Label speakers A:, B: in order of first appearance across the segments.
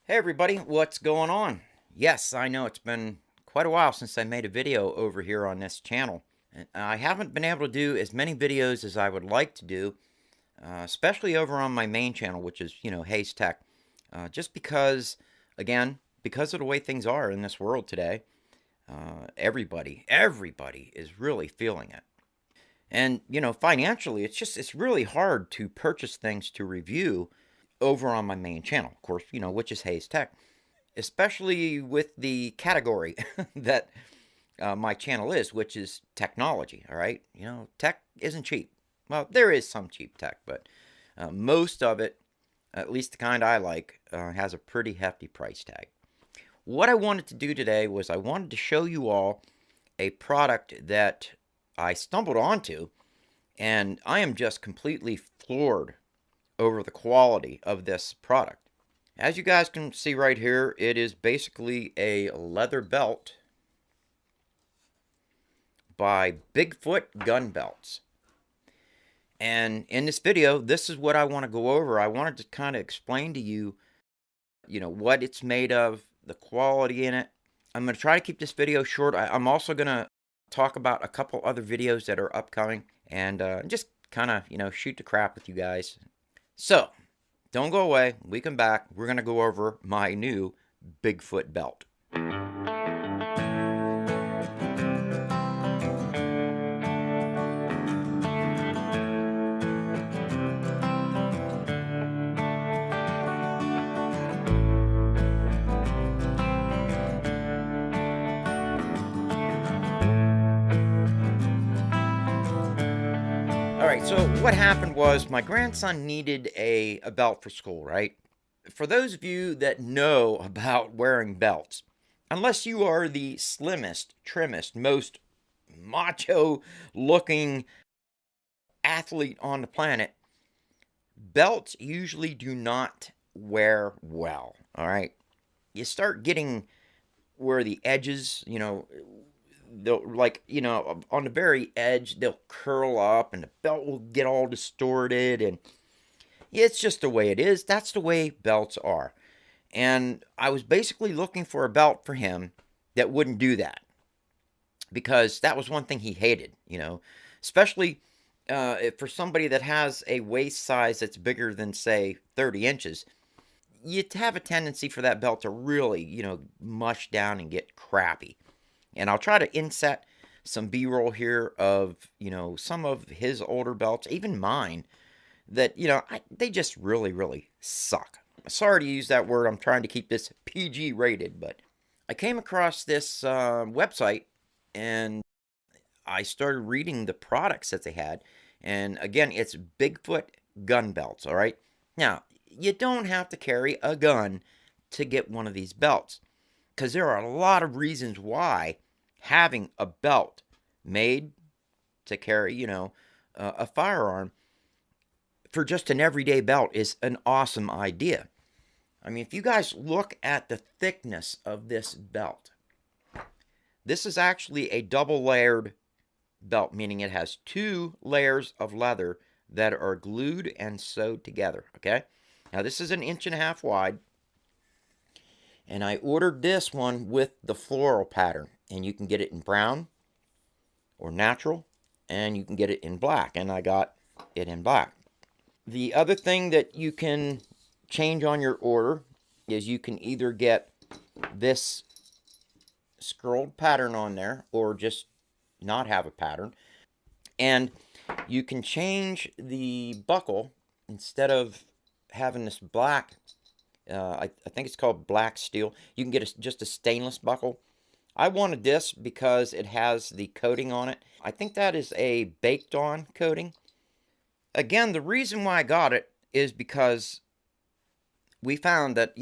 A: Hey everybody, what's going on? Yes, I know it's been quite a while since I made a video over here on this channel. And I haven't been able to do as many videos as I would like to do, especially over on my main channel, which is, Hayes Tech. Just because, again, because of the way things are in this world today, everybody is really feeling it. And, financially, it's really hard to purchase things to review over on my main channel, of course, which is Hayes Tech, especially with the category that my channel is, which is technology. All right, tech isn't cheap. Well, there is some cheap tech, but most of it, at least the kind I like, has a pretty hefty price tag. What I wanted to do today was I wanted to show you all a product that I stumbled onto, and I am just completely floored over the quality of this product. As you guys can see right here, it is basically a leather belt by Bigfoot Gun Belts. And in this video, this is what I want to go over. I wanted to kind of explain to you, what it's made of, the quality in it. I'm going to try to keep this video short. I'm also going to talk about a couple other videos that are upcoming and just kind of, shoot the crap with you guys. So, don't go away. We come back. We're going to go over my new Bigfoot belt. All right, so what happened was my grandson needed a belt for school, right? For those of you that know about wearing belts, unless you are the slimmest, trimmest, most macho looking athlete on the planet, belts usually do not wear well. All right. You start getting where the edges, they'll on the very edge, they'll curl up and the belt will get all distorted. And it's just the way it is. That's the way belts are. And I was basically looking for a belt for him that wouldn't do that, because that was one thing he hated, especially for somebody that has a waist size that's bigger than, say, 30 inches. You'd have a tendency for that belt to really, mush down and get crappy. And I'll try to inset some B-roll here of, some of his older belts, even mine, that, they just really suck. Sorry to use that word. I'm trying to keep this PG rated, but I came across this website and I started reading the products that they had. And again, it's Bigfoot gun belts, all right? Now, you don't have to carry a gun to get one of these belts, because there are a lot of reasons why having a belt made to carry, a firearm for just an everyday belt is an awesome idea. I mean, if you guys look at the thickness of this belt, this is actually a double layered belt, meaning it has two layers of leather that are glued and sewed together, okay? Now, this is 1.5 inches wide, and I ordered this one with the floral pattern, and you can get it in brown or natural, and you can get it in black, and I got it in black. The other thing that you can change on your order is you can either get this scrolled pattern on there or just not have a pattern. And you can change the buckle. Instead of having this black, I think it's called black steel, you can get just a stainless buckle. I wanted this because it has the coating on it. I think that is a baked on coating. Again, the reason why I got it is because we found that,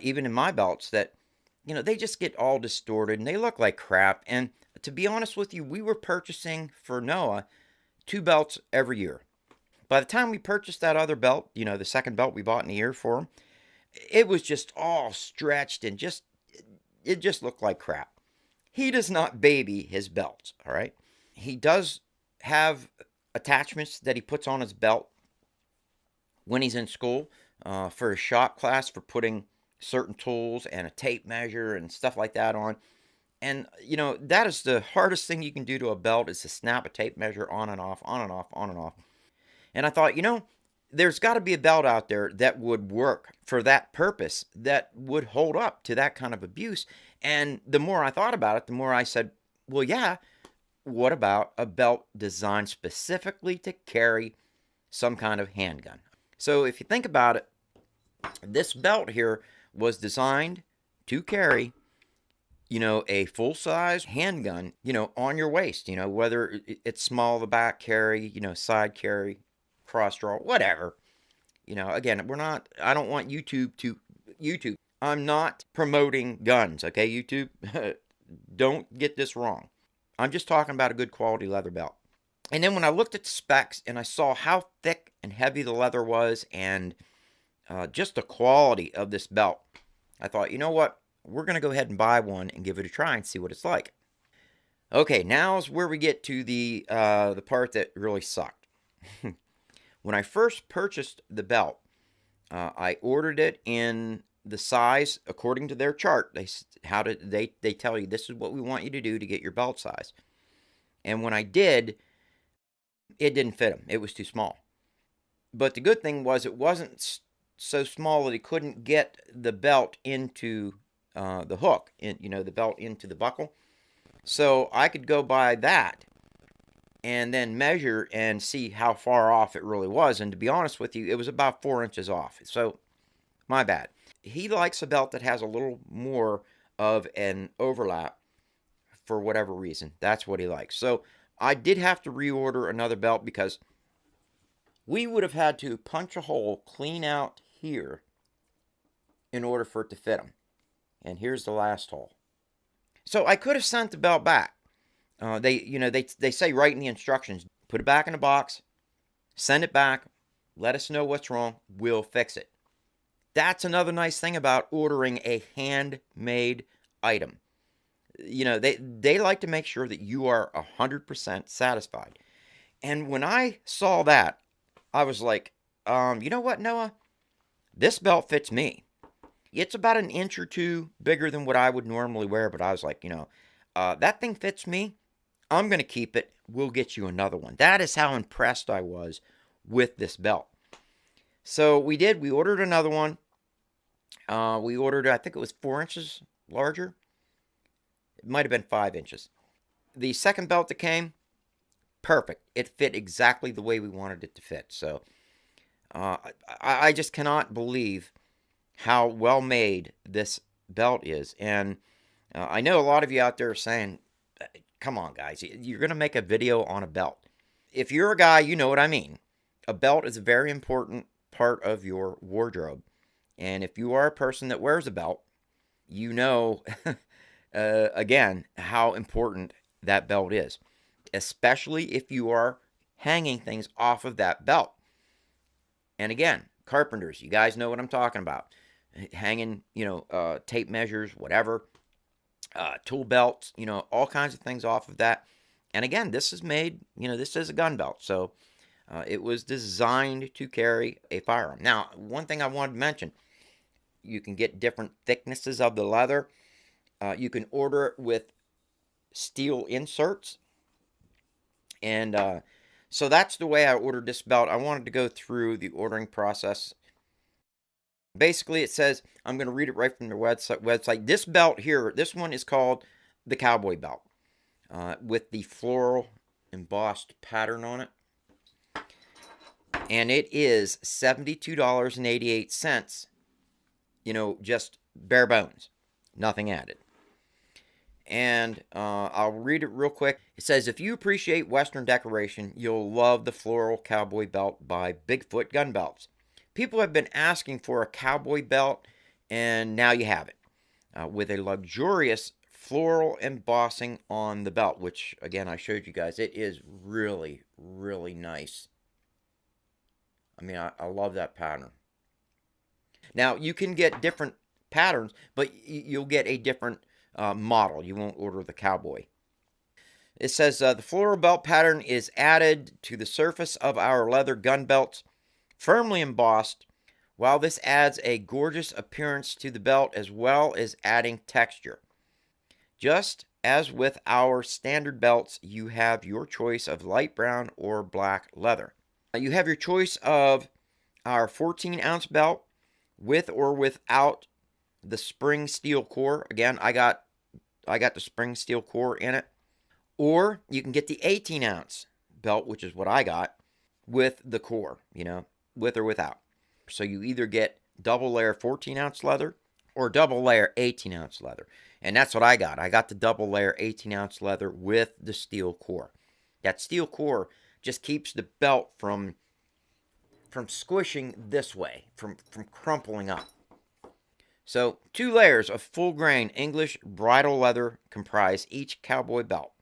A: even in my belts, that, they just get all distorted and they look like crap. And to be honest with you, we were purchasing for Noah 2 belts every year. By the time we purchased that other belt, the second belt we bought in a year for him, it was just all stretched and it just looked like crap. He does not baby his belts, all right? He does have attachments that he puts on his belt when he's in school, for his shop class, for putting certain tools and a tape measure and stuff like that on. And that is the hardest thing you can do to a belt, is to snap a tape measure on and off, on and off, on and off. And I thought, there's got to be a belt out there that would work for that purpose, that would hold up to that kind of abuse. And the more I thought about it, the more I said, well, yeah, what about a belt designed specifically to carry some kind of handgun? So if you think about it, this belt here was designed to carry, a full-size handgun, on your waist, whether it's small, the back carry, side carry, cross draw, whatever. Again, I don't want YouTube. I'm not promoting guns, okay, YouTube? Don't get this wrong. I'm just talking about a good quality leather belt. And then when I looked at the specs and I saw how thick and heavy the leather was, and just the quality of this belt, I thought, you know what? We're going to go ahead and buy one and give it a try and see what it's like. Okay, now's where we get to the part that really sucked. When I first purchased the belt, I ordered it in the size according to their chart. They tell you this is what we want you to do to get your belt size. And when I did, it didn't fit him. It was too small. But the good thing was it wasn't so small that he couldn't get the belt into the hook, the belt into the buckle. So I could go by that and then measure and see how far off it really was. And to be honest with you, it was about 4 inches off. So my bad. He likes a belt that has a little more of an overlap for whatever reason. That's what he likes. So I did have to reorder another belt, because we would have had to punch a hole clean out here in order for it to fit him. And here's the last hole. So I could have sent the belt back. They say right in the instructions, put it back in the box, send it back, let us know what's wrong, we'll fix it. That's another nice thing about ordering a handmade item. They like to make sure that you are 100% satisfied. And when I saw that, I was like, you know what, Noah? This belt fits me. It's about an inch or two bigger than what I would normally wear, but I was like, that thing fits me. I'm going to keep it. We'll get you another one. That is how impressed I was with this belt. So we did. We ordered another one. We ordered, I think it was 4 inches larger. It might have been 5 inches. The second belt that came, perfect. It fit exactly the way we wanted it to fit. So I just cannot believe how well made this belt is. And I know a lot of you out there are saying, come on, guys, you're going to make a video on a belt. If you're a guy, you know what I mean. A belt is a very important part of your wardrobe. And if you are a person that wears a belt, you know, again, how important that belt is. Especially if you are hanging things off of that belt. And again, carpenters, you guys know what I'm talking about. Hanging, tape measures, whatever. Tool belts, all kinds of things off of that. And again, this is made, this is a gun belt. So it was designed to carry a firearm. Now, one thing I wanted to mention, you can get different thicknesses of the leather. You can order it with steel inserts. And so that's the way I ordered this belt. I wanted to go through the ordering process. Basically, it says, I'm going to read it right from their website. This belt here, this one is called the Cowboy belt, with the floral embossed pattern on it. And it is $72.88, just bare bones, nothing added. And I'll read it real quick. It says, if you appreciate Western decoration, you'll love the floral Cowboy belt by Bigfoot Gun Belts. People have been asking for a cowboy belt, and now you have it, with a luxurious floral embossing on the belt, which, again, I showed you guys. It is really, really nice. I mean, I love that pattern. Now, you can get different patterns, but you'll get a different model. You won't order the cowboy. It says, the floral belt pattern is added to the surface of our leather gun belts, firmly embossed while this adds a gorgeous appearance to the belt as well as adding texture. Just as with our standard belts, you have your choice of light brown or black leather. You have your choice of our 14-ounce belt with or without the spring steel core. Again, I got the spring steel core in it. Or you can get the 18-ounce belt, which is what I got, with the core, with or without. So you either get double layer 14-ounce leather or double layer 18-ounce leather. And that's what I got. I got the double layer 18-ounce leather with the steel core. That steel core just keeps the belt from squishing this way, from crumpling up. So 2 layers of full grain English bridle leather comprise each Cowboy belt.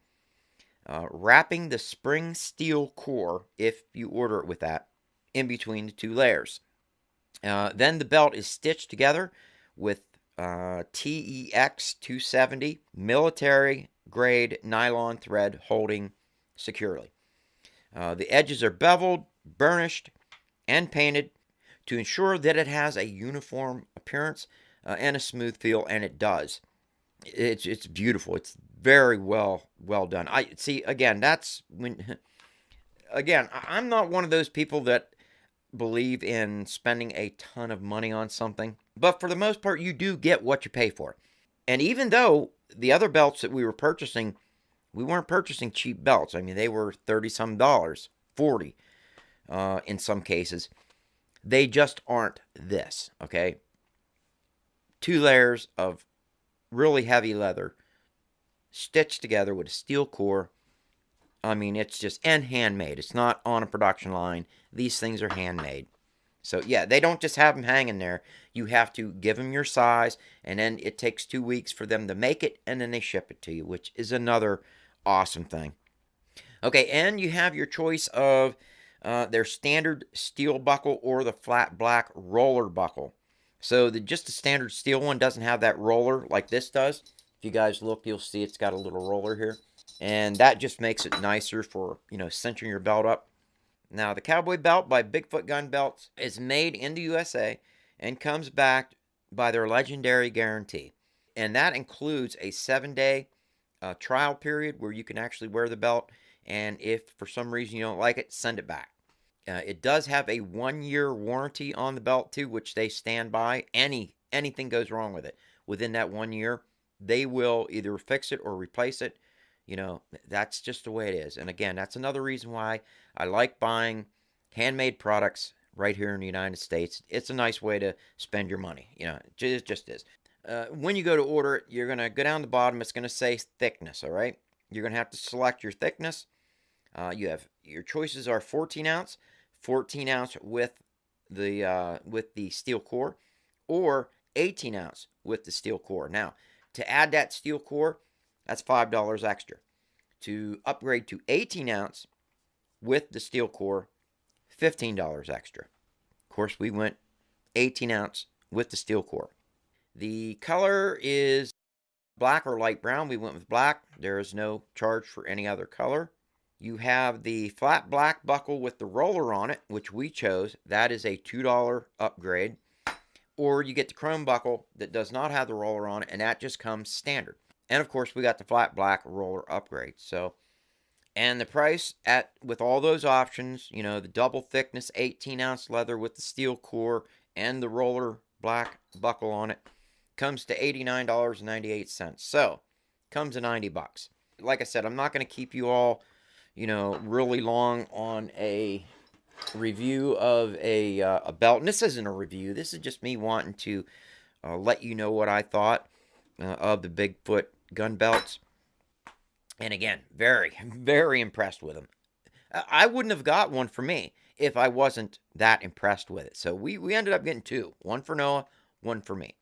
A: Wrapping the spring steel core, if you order it with that, in between the 2 layers. Then the belt is stitched together with TEX 270 military grade nylon thread holding securely. The edges are beveled, burnished, and painted to ensure that it has a uniform appearance and a smooth feel, and it does. It's beautiful. It's very well done. I see. Again, that's when. Again, I'm not one of those people that believe in spending a ton of money on something, but for the most part, you do get what you pay for. And even though the other belts that we were purchasing, we weren't purchasing cheap belts. I mean, they were $30-some, $40 in some cases. They just aren't this. Okay, 2 layers of really heavy leather stitched together with a steel core. I mean, it's just, and handmade. It's not on a production line. These things are handmade. So yeah, they don't just have them hanging there. You have to give them your size, and then it takes 2 weeks for them to make it, and then they ship it to you, which is another awesome thing. Okay, and you have your choice of their standard steel buckle or the flat black roller buckle. So just the standard steel one doesn't have that roller like this does. If you guys look, you'll see it's got a little roller here. And that just makes it nicer for, cinching your belt up. Now, the Cowboy belt by Bigfoot Gun Belts is made in the USA and comes backed by their legendary guarantee. And that includes a 7-day trial period where you can actually wear the belt. And if for some reason you don't like it, send it back. It does have a 1-year warranty on the belt too, which they stand by. Anything goes wrong with it within that 1 year, they will either fix it or replace it. That's just the way it is. And again, that's another reason why I like buying handmade products right here in the United States. It's a nice way to spend your money. It just is. When you go to order it, you're going to go down the bottom. It's going to say thickness, all right? You're going to have to select your thickness. You have your choices are 14-ounce, 14-ounce with the steel core, or 18-ounce with the steel core. Now, to add that steel core, that's $5 extra. To upgrade to 18-ounce with the steel core, $15 extra. Of course, we went 18-ounce with the steel core. The color is black or light brown. We went with black. There is no charge for any other color. You have the flat black buckle with the roller on it, which we chose. That is a $2 upgrade. Or you get the chrome buckle that does not have the roller on it, and that just comes standard. And of course, we got the flat black roller upgrade. So, and the price with all those options, the double thickness 18-ounce leather with the steel core and the roller black buckle on it, comes to $89.98. So, comes to $90. Like I said, I'm not going to keep you all, really long on a review of a belt. And this isn't a review. This is just me wanting to let you know what I thought of the Bigfoot gun belts. And again, very, very impressed with them. I wouldn't have got one for me if I wasn't that impressed with it. So we ended up getting 2. One for Noah, one for me.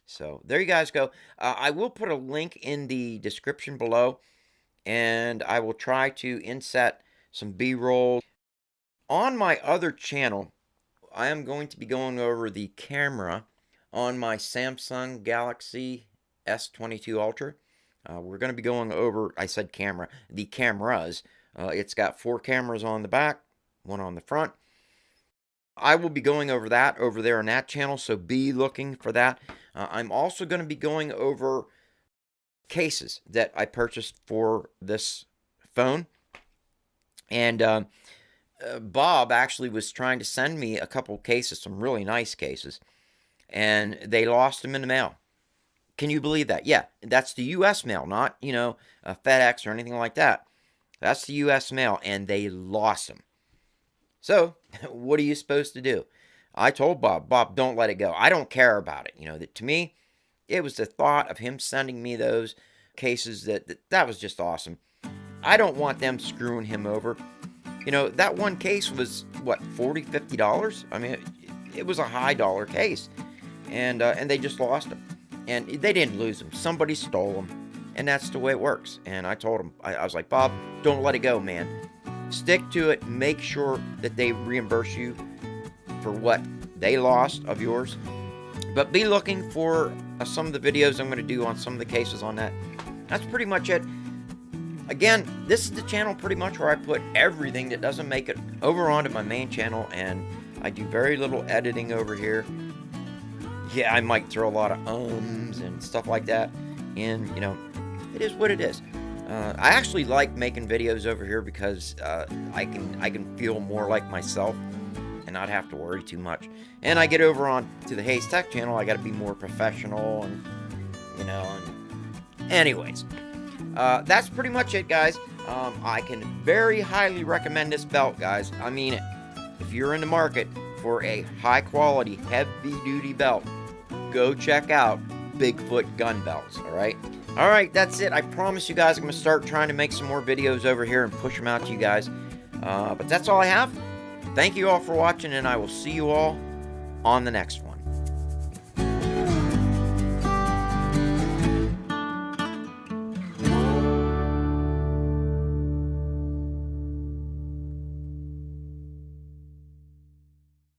A: So there you guys go. I will put a link in the description below, and I will try to inset some B-roll. On my other channel, I am going to be going over the camera on my Samsung Galaxy S22 Ultra. We're going to be going over, I said camera, the cameras. It's got 4 cameras on the back, 1 on the front. I will be going over that over there on that channel, so be looking for that. I'm also going to be going over cases that I purchased for this phone. And Bob actually was trying to send me a couple cases, some really nice cases, and they lost them in the mail. Can you believe that? Yeah, that's the U.S. mail, not, FedEx or anything like that. That's the U.S. mail, and they lost them. So, what are you supposed to do? I told Bob, don't let it go. I don't care about it. That to me, it was the thought of him sending me those cases that was just awesome. I don't want them screwing him over. That one case was, what, $40, $50? I mean, it was a high dollar case. And they just lost them. And they didn't lose them. Somebody stole them. And that's the way it works. And I told him, I was like, Bob, don't let it go, man. Stick to it. Make sure that they reimburse you for what they lost of yours. But be looking for some of the videos I'm going to do on some of the cases on that. That's pretty much it. Again, this is the channel pretty much where I put everything that doesn't make it over onto my main channel, and I do very little editing over here. Yeah, I might throw a lot of ums and stuff like that in, it is what it is. I actually like making videos over here because I can feel more like myself and not have to worry too much. And I get over on to the Hayes Tech channel, I got to be more professional and, anyways. That's pretty much it, guys. I can very highly recommend this belt, guys. I mean it. If you're in the market for a high-quality, heavy-duty belt, go check out Bigfoot gun belts, all right? All right, that's it. I promise you guys I'm going to start trying to make some more videos over here and push them out to you guys. But that's all I have. Thank you all for watching, and I will see you all on the next one.